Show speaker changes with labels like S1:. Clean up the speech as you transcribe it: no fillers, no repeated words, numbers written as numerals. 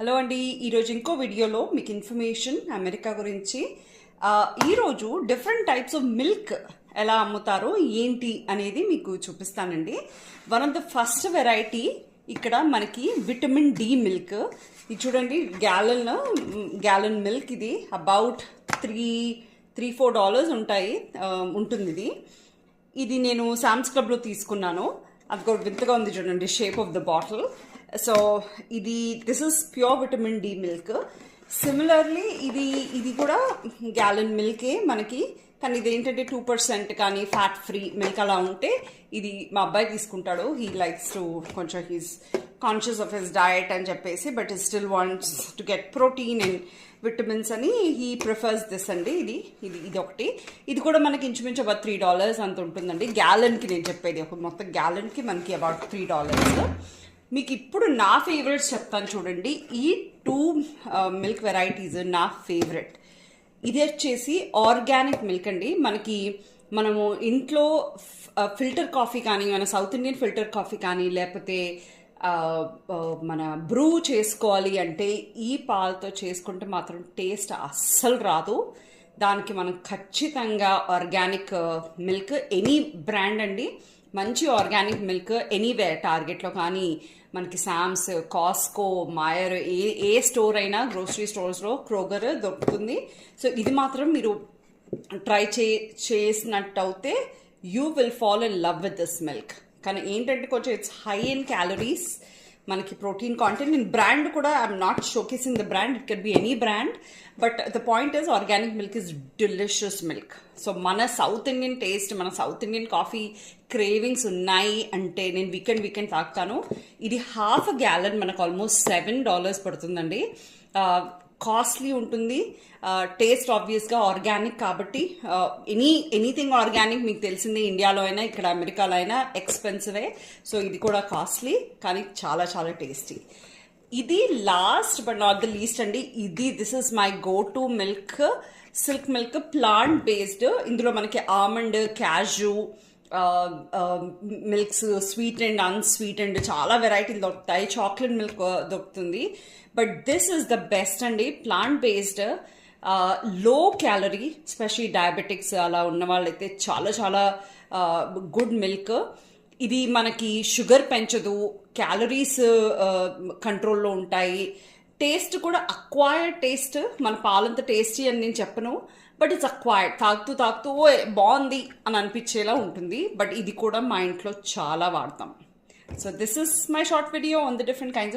S1: Hello అండి, ఈరోజు ఇంకో వీడియోలో మీకు ఇన్ఫర్మేషన్ అమెరికా గురించి. ఈరోజు డిఫరెంట్ టైప్స్ ఆఫ్ మిల్క్ ఎలా అమ్ముతారో ఏంటి అనేది మీకు చూపిస్తానండి. One of the first variety ఇక్కడ మనకి విటమిన్ డి మిల్క్. ఇది చూడండి, గ్యాలన్ మిల్క్. ఇది అబౌట్ $3-4 ఉంటుంది. ఇది నేను శామ్స్ క్లబ్లో తీసుకున్నాను. అది కూడా వింతగా ఉంది చూడండి, shape of the bottle. So this is pure vitamin D milk. Similarly ఇది కూడా గ్యాలన్ మిల్కే మనకి, కానీ ఇది ఏంటంటే 2% కానీ ఫ్యాట్ ఫ్రీ మిల్క్ అలా ఉంటే ఇది మా అబ్బాయి తీసుకుంటాడు. హీ లైక్స్ టు కొంచెం he's conscious of his diet అని చెప్పేసి, but he still wants to get protein and vitamins అని హీ ప్రిఫర్స్ దిస్ అండి. ఇది ఒకటి. ఇది కూడా మనకి ఇంచుమించు అబౌట్ $3 అంత ఉంటుందండి. గ్యాలన్కి నేను చెప్పేది, ఒక మొత్తం గ్యాలన్కి మనకి అబౌట్ $3. మీకు ఇప్పుడు నా ఫేవరెట్స్ చెప్తాను చూడండి. ఈ 2 మిల్క్ వెరైటీస్ నా ఫేవరెట్. ఇది వచ్చేసి ఆర్గానిక్ మిల్క్ అండి. మనము ఇంట్లో ఫిల్టర్ కాఫీ కానీ, మన సౌత్ ఇండియన్ ఫిల్టర్ కాఫీ కానీ, లేకపోతే మన బ్రూ చేసుకోవాలి అంటే ఈ పాలతో చేసుకుంటే మాత్రం టేస్ట్ అస్సలు రాదు. దానికి మనం ఖచ్చితంగా ఆర్గానిక్ మిల్క్, ఎనీ బ్రాండ్ అండి, మంచి ఆర్గానిక్ మిల్క్ ఎనీవేర్, టార్గెట్లో కానీ, మనకి శామ్స్, కాస్కో, మాయర్, ఏ స్టోర్ అయినా, గ్రోసరీ స్టోర్స్లో, క్రోగర్ దొరుకుతుంది. సో ఇది మాత్రం మీరు ట్రై చేసినట్టు అయితే you will fall in love with this milk. కానీ ఏంటంటే కొంచెం ఇట్స్ హై ఇన్ క్యాలరీస్, మనకి ప్రోటీన్ కాంటెంట్. నేను బ్రాండ్ కూడా I'm not showcasing the brand, it can be any brand, but the point is organic milk is delicious milk. So మన south Indian taste, మన south Indian coffee cravings ఉన్నాయి అంటే నేను weekend తాగుతాను. ఇది half gallon మనకు almost $7 పడుతుందండి. Costly ఉంటుంది. టేస్ట్ ఆబ్వియస్గా ఆర్గానిక్ కాబట్టి, ఎనీథింగ్ ఆర్గానిక్ మీకు తెలిసిందే, ఇండియాలో అయినా ఇక్కడ అమెరికాలో అయినా ఎక్స్పెన్సివే. సో ఇది కూడా కాస్ట్లీ, కానీ చాలా చాలా టేస్టీ. ఇది last but not the least అండి. This is my go to milk, silk milk, plant based. ఇందులో మనకి almond, kaju milks, sweet and unsweet and చాలా వెరైటీలు దొరుకుతాయి. చాక్లెట్ మిల్క్ దొరుకుతుంది. But this is the best అండి, plant based, low calorie, specially diabetics అలా ఉన్న వాళ్ళైతే చాలా చాలా గుడ్ మిల్క్. ఇది మనకి షుగర్ పెంచదు, క్యాలరీస్ కంట్రోల్లో ఉంటాయి. టేస్ట్ కూడా అక్వైర్డ్ టేస్ట్, మన పాలంత టేస్టీ అని నేను చెప్పను, బట్ ఇట్స్ అక్వైర్డ్. తాగుతూ బాగుంది అని అనిపించేలా ఉంటుంది. బట్ ఇది కూడా మా ఇంట్లో చాలా వాడతాం. So this is my short video on the different kinds of